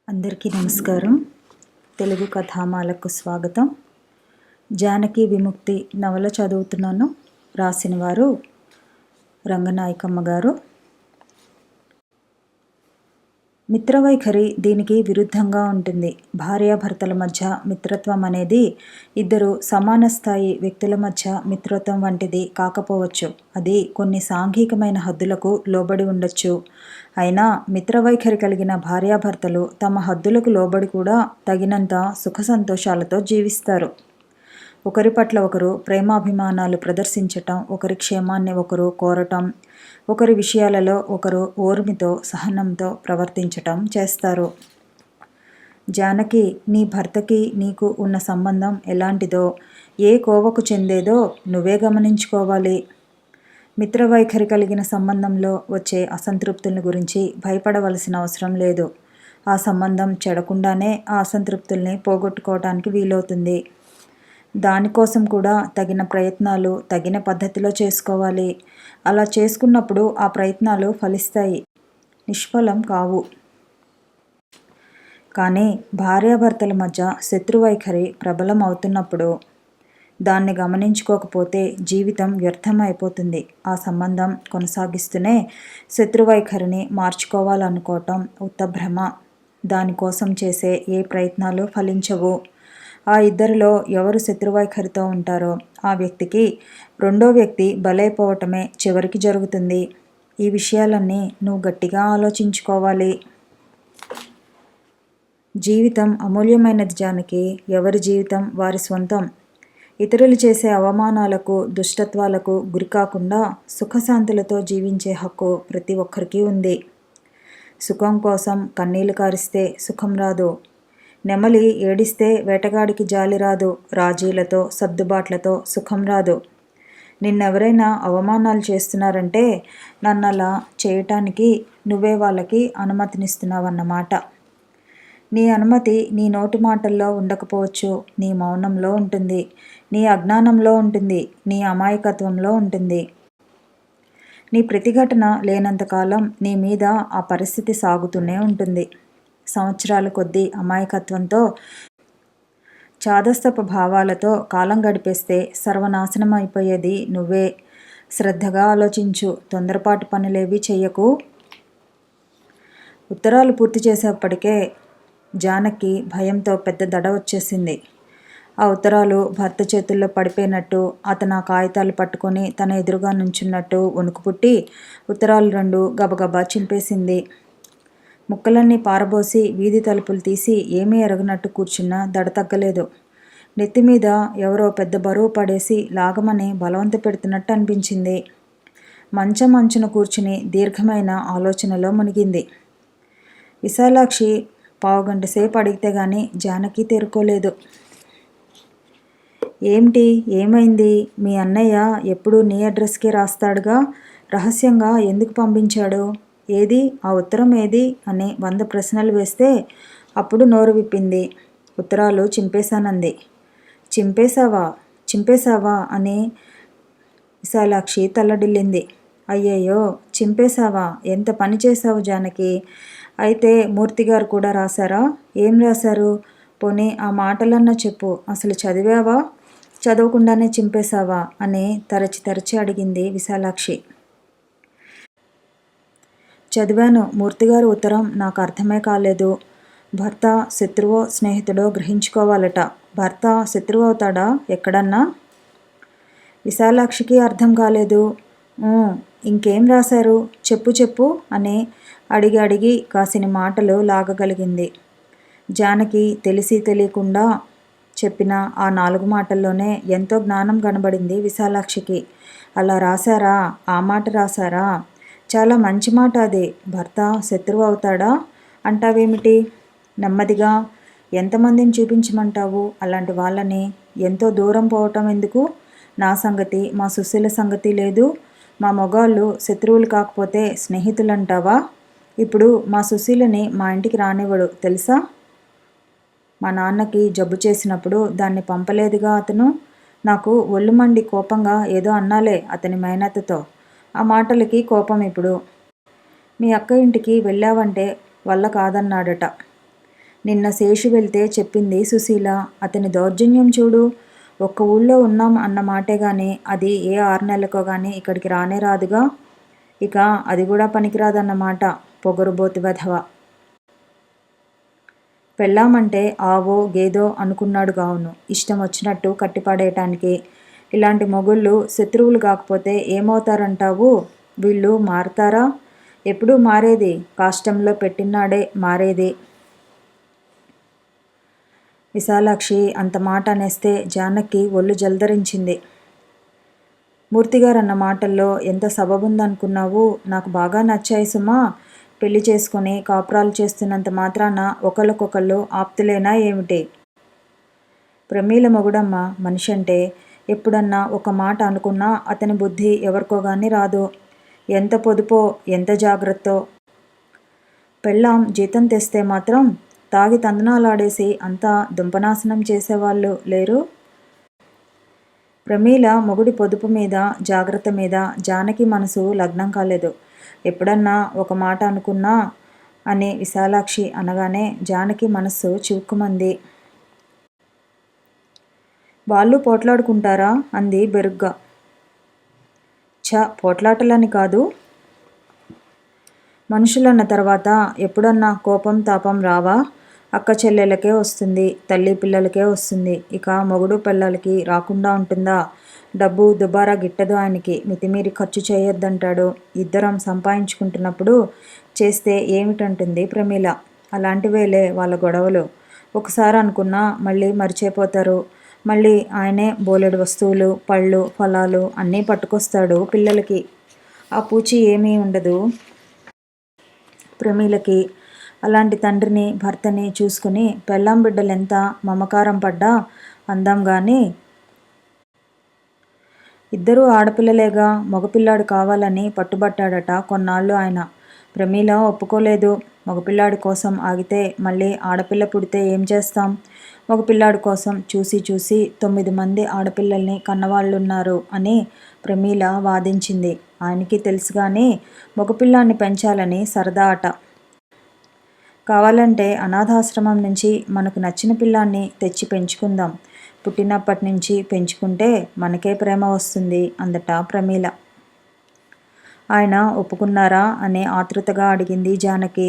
అందరికీ నమస్కారం. తెలుగు కథామాలకు స్వాగతం. జానకి విముక్తి నవల చదువుతున్నాను. రాసిన వారు రంగనాయకమ్మ గారు. మిత్రవైఖరి దీనికి విరుద్ధంగా ఉంటుంది. భార్యాభర్తల మధ్య మిత్రత్వం అనేది ఇద్దరు సమాన స్థాయి వ్యక్తుల మధ్య మిత్రత్వం వంటిది కాకపోవచ్చు. అది కొన్ని సాంఘికమైన హద్దులకు లోబడి ఉండొచ్చు. అయినా మిత్రవైఖరి కలిగిన భార్యాభర్తలు తమ హద్దులకు లోబడి కూడా తగినంత సుఖ సంతోషాలతో జీవిస్తారు. ఒకరి పట్ల ఒకరు ప్రేమాభిమానాలు ప్రదర్శించటం, ఒకరి క్షేమాన్ని ఒకరు కోరటం, ఒకరి విషయాలలో ఒకరు ఓర్మితో సహనంతో ప్రవర్తించటం చేస్తారు. జానకి, నీ భర్తకి నీకు ఉన్న సంబంధం ఎలాంటిదో, ఏ కోవకు చెందేదో నువ్వే గమనించుకోవాలి. మిత్రవైఖరి కలిగిన సంబంధంలో వచ్చే అసంతృప్తుల గురించి భయపడవలసిన అవసరం లేదు. ఆ సంబంధం చెడకుండానే ఆ అసంతృప్తుల్ని పోగొట్టుకోవటానికి వీలవుతుంది. దానికోసం కూడా తగిన ప్రయత్నాలు తగిన పద్ధతిలో చేసుకోవాలి. అలా చేసుకున్నప్పుడు ఆ ప్రయత్నాలు ఫలిస్తాయి, నిష్ఫలం కావు. కానీ భార్యాభర్తల మధ్య శత్రువైఖరి ప్రబలం అవుతున్నప్పుడు దాన్ని గమనించుకోకపోతే జీవితం వ్యర్థం అయిపోతుంది. ఆ సంబంధం కొనసాగిస్తూనే శత్రువైఖరిని మార్చుకోవాలనుకోవటం ఉత్తభ్రమ. దానికోసం చేసే ఏ ప్రయత్నాలు ఫలించవు. ఆ ఇద్దరిలో ఎవరు శత్రువైఖరితో ఉంటారో ఆ వ్యక్తికి రెండో వ్యక్తి బలైపోవటమే చివరికి జరుగుతుంది. ఈ విషయాలన్నీ నువ్వు గట్టిగా ఆలోచించుకోవాలి. జీవితం అమూల్యమైనది జానకి. ఎవరి జీవితం వారి స్వంతం. ఇతరులు చేసే అవమానాలకు దుష్టత్వాలకు గురికాకుండా సుఖశాంతులతో జీవించే హక్కు ప్రతి ఒక్కరికి ఉంది. సుఖం కోసం కన్నీళ్లు కారిస్తే సుఖం రాదు. నెమలి ఏడిస్తే వేటగాడికి జాలి రాదు. రాజీలతో సర్దుబాట్లతో సుఖం రాదు. నిన్నెవరైనా అవమానాలు చేస్తున్నారంటే నన్నలా చేయటానికి నువ్వే వాళ్ళకి అనుమతినిస్తున్నావన్నమాట. నీ అనుమతి నీ నోటి మాటల్లో ఉండకపోవచ్చు, నీ మౌనంలో ఉంటుంది, నీ అజ్ఞానంలో ఉంటుంది, నీ అమాయకత్వంలో ఉంటుంది. నీ ప్రతిఘటన లేనంతకాలం నీ మీద ఆ పరిస్థితి సాగుతూనే ఉంటుంది. సంవత్సరాల కొద్దీ అమాయకత్వంతో చాదస్తపు భావాలతో కాలం గడిపేస్తే సర్వనాశనం అయిపోయేది నువ్వే. శ్రద్ధగా ఆలోచించు. తొందరపాటు పనులేవి చెయ్యకు. ఉత్తరాలు పూర్తి చేసేప్పటికే జానకి భయంతో పెద్ద దడ వచ్చేసింది. ఆ ఉత్తరాలు భర్త చేతుల్లో పడిపోయినట్టు, అతను ఆ కాగితాలు పట్టుకొని తన ఎదురుగా నుంచున్నట్టు వణుకు పుట్టి ఉత్తరాలు రెండు గబగబా చింపేసింది. ముక్కలన్నీ పారబోసి వీధి తలుపులు తీసి ఏమీ ఎరగనట్టు కూర్చున్నా దడ తగ్గలేదు. నెత్తిమీద ఎవరో పెద్ద బరువు పడేసి లాగమని బలవంత పెడుతున్నట్టు అనిపించింది. మంచం అంచున కూర్చుని దీర్ఘమైన ఆలోచనలో మునిగింది. విశాలాక్షి పావుగంట సేపు అడిగితే గాని జానకి తేరుకోలేదు. ఏమిటి, ఏమైంది? మీ అన్నయ్య ఎప్పుడూ నీ అడ్రస్కే రాస్తాడుగా, రహస్యంగా ఎందుకు పంపించాడు? ఏది ఆ ఉత్తరం ఏది అని 100 ప్రశ్నలు వేస్తే అప్పుడు నోరు విప్పింది. ఉత్తరాలు చింపేశానంది. చింపేశావా అని విశాలాక్షి తల్లడిల్లింది. అయ్యయ్యో, చింపేశావా? ఎంత పని చేశావు జానకి. అయితే మూర్తిగారు కూడా రాశారా? ఏం రాశారు? పోనీ ఆ మాటలన్నా చెప్పు. అసలు చదివావా, చదవకుండానే చింపేశావా అని తరచి అడిగింది విశాలాక్షి. చదివాను. మూర్తిగారు ఉత్తరం నాకు అర్థమే కాలేదు. భర్త శత్రువో స్నేహితుడో గ్రహించుకోవాలట. భర్త శత్రువు అవుతాడా ఎక్కడన్నా? విశాలాక్షికి అర్థం కాలేదు. ఇంకేం రాశారు? చెప్పు అని అడిగి కాసిని మాటలు లాగగలిగింది. జానకి తెలిసి తెలియకుండా చెప్పిన ఆ 4 మాటల్లోనే ఎంతో జ్ఞానం కనబడింది విశాలాక్షికి. అలా రాశారా? ఆ మాట రాశారా? చాలా మంచి మాట అది. భర్త శత్రువు అవుతాడా అంటావేమిటి? నెమ్మదిగా ఎంతమందిని చూపించమంటావు? అలాంటి వాళ్ళని ఎంతో దూరం పోవటం ఎందుకు? నా సంగతి, మా సుశీల సంగతి లేదు. మా మొగాళ్ళు శత్రువులు కాకపోతే స్నేహితులంటావా? ఇప్పుడు మా సుశీలని మా ఇంటికి రానివ్వడు తెలుసా? మా నాన్నకి జబ్బు చేసినప్పుడు దాన్ని పంపలేదుగా అతను. నాకు ఒళ్ళు మండి కోపంగా ఏదో అన్నాలే అతని మేనత్తతో. ఆ మాటలకి కోపం ఇప్పుడు. మీ అక్క ఇంటికి వెళ్ళావంటే వల్ల కాదన్నాడట. నిన్న శేషు వెళ్తే చెప్పింది సుశీల. అతని దౌర్జన్యం చూడు. ఒక్క ఊళ్ళో ఉన్నాం అన్న మాటే గాని అది ఏ 6 నెలలకో గాని ఇక్కడికి రానే రాదుగా. ఇక అది కూడా పనికిరాదన్నమాట. పొగరుబోతు వెధవ. పెళ్ళామంటే ఆవో గేదో అనుకున్నాడు గావును. ఇష్టం వచ్చినట్టు కట్టిపడేయటానికి. ఇలాంటి మొగుళ్ళు శత్రువులు కాకపోతే ఏమవుతారంటావు? వీళ్ళు మారతారా? ఎప్పుడూ మారేది కాష్టంలో పెట్టినాడే మారేది. విశాలాక్షి అంత మాట అనేస్తే జానకి ఒళ్ళు జలదరించింది. మూర్తిగారన్న మాటల్లో ఎంత సబబుందనుకున్నావు? నాకు బాగా నచ్చాయి సుమా. పెళ్లి చేసుకుని కాపురాలు చేస్తున్నంత మాత్రాన ఒకళ్ళకొకళ్ళు ఆప్తులేనా ఏమిటి? ప్రమీల మొగుడమ్మ మనిషంటే ఎప్పుడన్నా ఒక మాట అనుకున్నా అతని బుద్ధి ఎవరికోగాని రాదు. ఎంత పొదుపో ఎంత జాగ్రత్తో. పెళ్ళాం జీతం తెస్తే మాత్రం తాగి తందనాలాడేసి అంతా దుంపనాశనం చేసేవాళ్ళు లేరు. ప్రమీల మొగుడి పొదుపు మీద జాగ్రత్త మీద జానకి మనసు లగ్నం కాలేదు. ఎప్పుడన్నా ఒక మాట అనుకున్నా అని విశాలాక్షి అనగానే జానకి మనస్సు చివుక్కుమంది. వాళ్ళు పోట్లాడుకుంటారా? అంది బెరుగ్గా. పోట్లాటలని కాదు. మనుషులన్న తర్వాత ఎప్పుడన్నా కోపం తాపం రావా? అక్క చెల్లెలకే వస్తుంది. తల్లి పిల్లలకే వస్తుంది. ఇక మొగుడు పిల్లలకి రాకుండా ఉంటుందా? డబ్బు దుబారా గిట్టదు ఆయనకి. మితిమీరి ఖర్చు చేయొద్దంటాడు. ఇద్దరం సంపాదించుకుంటున్నప్పుడు చేస్తే ఏమిటంటుంది ప్రమీల. అలాంటివేలే వాళ్ళ గొడవలు. ఒకసారి అనుకున్నా మళ్ళీ మర్చిపోతారు. మళ్ళీ ఆయనే బోలెడు వస్తువులు పళ్ళు ఫలాలు అన్నీ పట్టుకొస్తాడు పిల్లలకి. ఆ పూచి ఏమీ ఉండదు ప్రమీలకి. అలాంటి తండ్రిని భర్తని చూసుకుని పెళ్ళాం బిడ్డలెంత మమకారం పడ్డా అందం గాని. ఇద్దరూ ఆడపిల్లలేగా. మగపిల్లాడు కావాలని పట్టుబట్టాడట కొన్నాళ్ళు ఆయన. ప్రమీల ఒప్పుకోలేదు. మగపిల్లాడి కోసం ఆగితే మళ్ళీ ఆడపిల్ల పుడితే ఏం చేస్తాం? మగపిల్లాడి కోసం చూసి చూసి 9 మంది ఆడపిల్లల్ని కన్నవాళ్ళున్నారు అని ప్రమీల వాదించింది. ఆయనకి తెలుసుగాని మగపిల్లాన్ని పెంచాలని సరదా అట. కావాలంటే అనాథాశ్రమం నుంచి మనకు నచ్చిన పిల్లాన్ని తెచ్చి పెంచుకుందాం. పుట్టినప్పటి నుంచి పెంచుకుంటే మనకే ప్రేమ వస్తుంది అందట ప్రమీల. ఆయన ఒప్పుకున్నారా అని ఆతృతగా అడిగింది జానకి.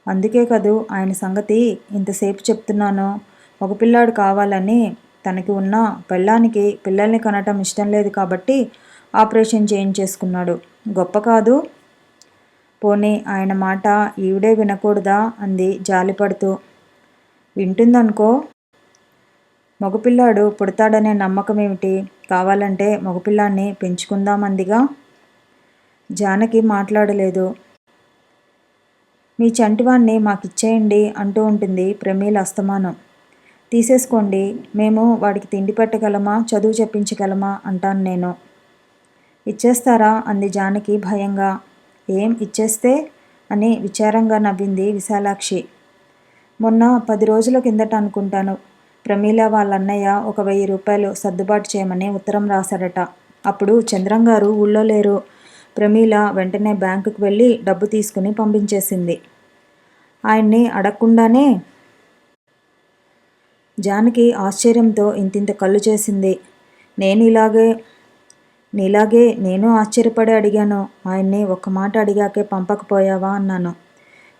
అందుకే కదూ ఆయన సంగతి ఇంతసేపు చెప్తున్నాను. మగపిల్లాడు కావాలని తనకి ఉన్న పెళ్ళానికి పిల్లల్ని కనటం ఇష్టం లేదు కాబట్టి ఆపరేషన్ చేయించేసుకున్నాడు. గొప్ప కాదు. పోనీ ఆయన మాట ఈవిడే వినకూడదా? అంది జాలిపడుతూ. వింటుందనుకో. మగపిల్లాడు పుడతాడనే నమ్మకం ఏమిటి? కావాలంటే మగపిల్లాన్ని పెంచుకుందామందిగా. జానకి మాట్లాడలేదు. మీ చంటివాణ్ణి మాకిచ్చేయండి అంటూ ఉంటుంది ప్రమీల అస్తమానం. తీసేసుకోండి. మేము వాడికి తిండి పెట్టగలమా చదువు చెప్పించగలమా అంటాను నేను. ఇచ్చేస్తారా? అంది జానకి భయంగా. ఏం ఇచ్చేస్తే? అని విచారంగా నవ్వింది విశాలాక్షి. మొన్న 10 రోజుల కిందట అనుకుంటాను ప్రమీల వాళ్ళన్నయ్య ఒక 1000 రూపాయలు సర్దుబాటు చేయమని ఉత్తరం రాశాడట. అప్పుడు చంద్రంగారు ఊళ్ళో లేరు. ప్రమీల వెంటనే బ్యాంకుకు వెళ్ళి డబ్బు తీసుకుని పంపించేసింది. ఆయన్ని అడగకుండానే. జానకి ఆశ్చర్యంతో ఇంతింత కళ్ళు చేసింది. నీలాగే నేను ఆశ్చర్యపడి అడిగాను. ఆయన్ని ఒక్క మాట అడిగాకే పంపకపోయావా అన్నాను.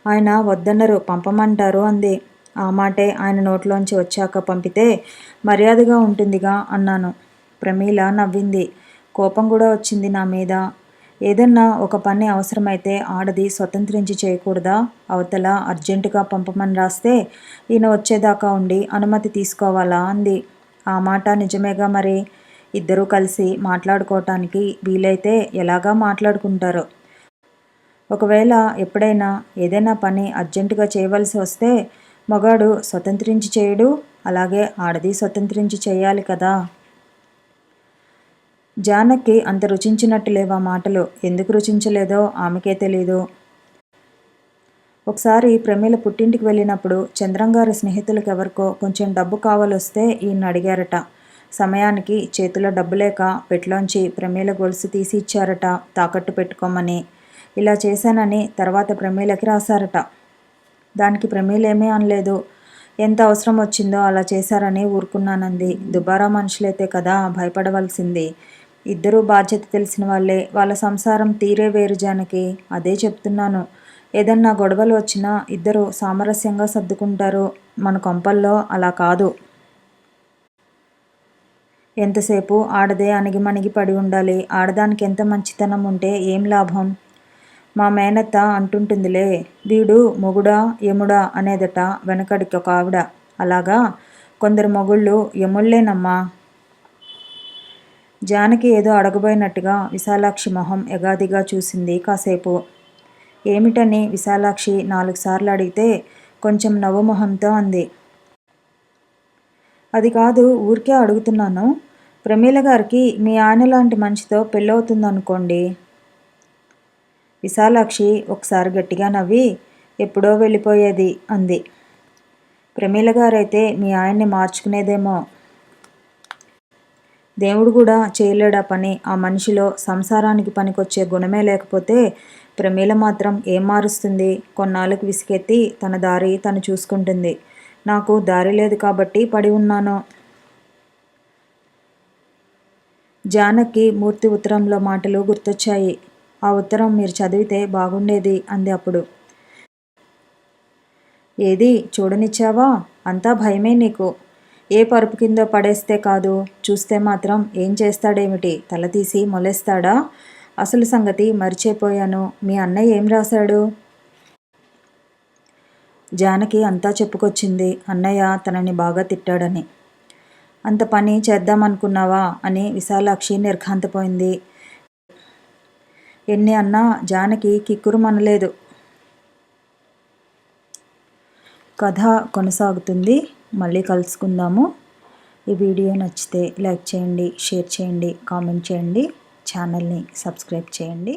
ఆయన వద్దన్నరు, పంపమంటారు అంది. ఆ మాటే ఆయన నోట్లోంచి వచ్చాక పంపితే మర్యాదగా ఉంటుందిగా అన్నాను. ప్రమీల నవ్వింది. కోపం కూడా వచ్చింది నా మీద. ఏదన్నా ఒక పని అవసరమైతే ఆడది స్వతంత్రించి చేయకూడదా? అవతల అర్జెంటుగా పంపమని రాస్తే ఈయన వచ్చేదాకా ఉండి అనుమతి తీసుకోవాలా అంది. ఆ మాట నిజమేగా మరి. ఇద్దరూ కలిసి మాట్లాడుకోవటానికి వీలైతే ఎలాగా మాట్లాడుకుంటారో. ఒకవేళ ఎప్పుడైనా ఏదైనా పని అర్జెంటుగా చేయవలసి వస్తే మగాడు స్వతంత్రించి చేయడు. అలాగే ఆడది స్వతంత్రించి చేయాలి కదా. జానకి అంత రుచించినట్టు లేవా మాటలు. ఎందుకు రుచించలేదో ఆమెకే తెలీదు. ఒకసారి ప్రమీల పుట్టింటికి వెళ్ళినప్పుడు చంద్రంగారి స్నేహితులకెవరికో కొంచెం డబ్బు కావాలొస్తే ఈయన్ని అడిగారట. సమయానికి చేతిలో డబ్బు లేక పెట్లోంచి ప్రమీల గొలుసు తీసి ఇచ్చారట తాకట్టు పెట్టుకోమని. ఇలా చేశానని తర్వాత ప్రమీలకి రాశారట. దానికి ప్రమీలేమీ అనలేదు. ఎంత అవసరం వచ్చిందో అలా చేశారని ఊరుకున్నానంది. దుబారా మనుషులైతే కదా భయపడవలసింది. ఇద్దరూ బాధ్యత తెలిసిన వాళ్ళే. వాళ్ళ సంసారం తీరే వేరు జానకి. అదే చెప్తున్నాను. ఏదన్నా గొడవలు వచ్చినా ఇద్దరు సామరస్యంగా సర్దుకుంటారు. మన కొంపల్లో అలా కాదు. ఎంతసేపు ఆడదే అణిగిమణిగి పడి ఉండాలి. ఆడదానికి ఎంత మంచితనం ఉంటే ఏం లాభం? మా మేనత్త అంటుంటుందిలే, వీడు మొగుడా యముడా అనేదట వెనకడికి ఒక ఆవిడ. అలాగా కొందరు మొగుళ్ళు యముళ్ళేనమ్మా. జానకి ఏదో అడగబోయినట్టుగా విశాలాక్షి మొహం ఎగాదిగా చూసింది కాసేపు. ఏమిటని విశాలాక్షి 4 సార్లు అడిగితే కొంచెం నవ్వుమొహంతో అంది. అది కాదు, ఊరికే అడుగుతున్నాను. ప్రమీల గారికి మీ ఆయన లాంటి మనిషితో పెళ్ళవుతుందనుకోండి. విశాలాక్షి ఒకసారి గట్టిగా నవ్వి, ఎప్పుడో వెళ్ళిపోయేది అంది. ప్రమీల గారైతే మీ ఆయన్ని మార్చుకునేదేమో. దేవుడు కూడా చేయలేడా పని? ఆ మనిషిలో సంసారానికి పనికొచ్చే గుణమే లేకపోతే ప్రమీల మాత్రం ఏం మారుస్తుంది? కొన్నాళ్ళకు విసిగెత్తి తన దారి తను చూసుకుంటుంది. నాకు దారి లేదు కాబట్టి పడి ఉన్నాను. జానకి మూర్తి ఉత్తరంలో మాటలు గుర్తొచ్చాయి. ఆ ఉత్తరం మీరు చదివితే బాగుండేది అంది అప్పుడు. ఏది చూడనిచ్చావా? అంతా భయమే నీకు. ఏ పరుపు కిందో పడేస్తే కాదు, చూస్తే మాత్రం ఏం చేస్తాడేమిటి? తల తీసి మొలేస్తాడా? అసలు సంగతి మరిచిపోయాను. మీ అన్నయ్య ఏం రాశాడు? జానకి అంతా చెప్పుకొచ్చింది. అన్నయ్య తనని బాగా తిట్టాడని. అంత పని చేద్దామనుకున్నావా అని విశాలాక్షి నిర్ఘాంతపోయింది. ఎన్ని అన్నా జానకి కిక్కురుమనలేదు. కథ కొనసాగుతుంది. మళ్ళీ కలుసుకుందాము. ఈ వీడియో నచ్చితే లైక్ చేయండి, షేర్ చేయండి, కామెంట్ చేయండి, ఛానల్ని సబ్స్క్రైబ్ చేయండి.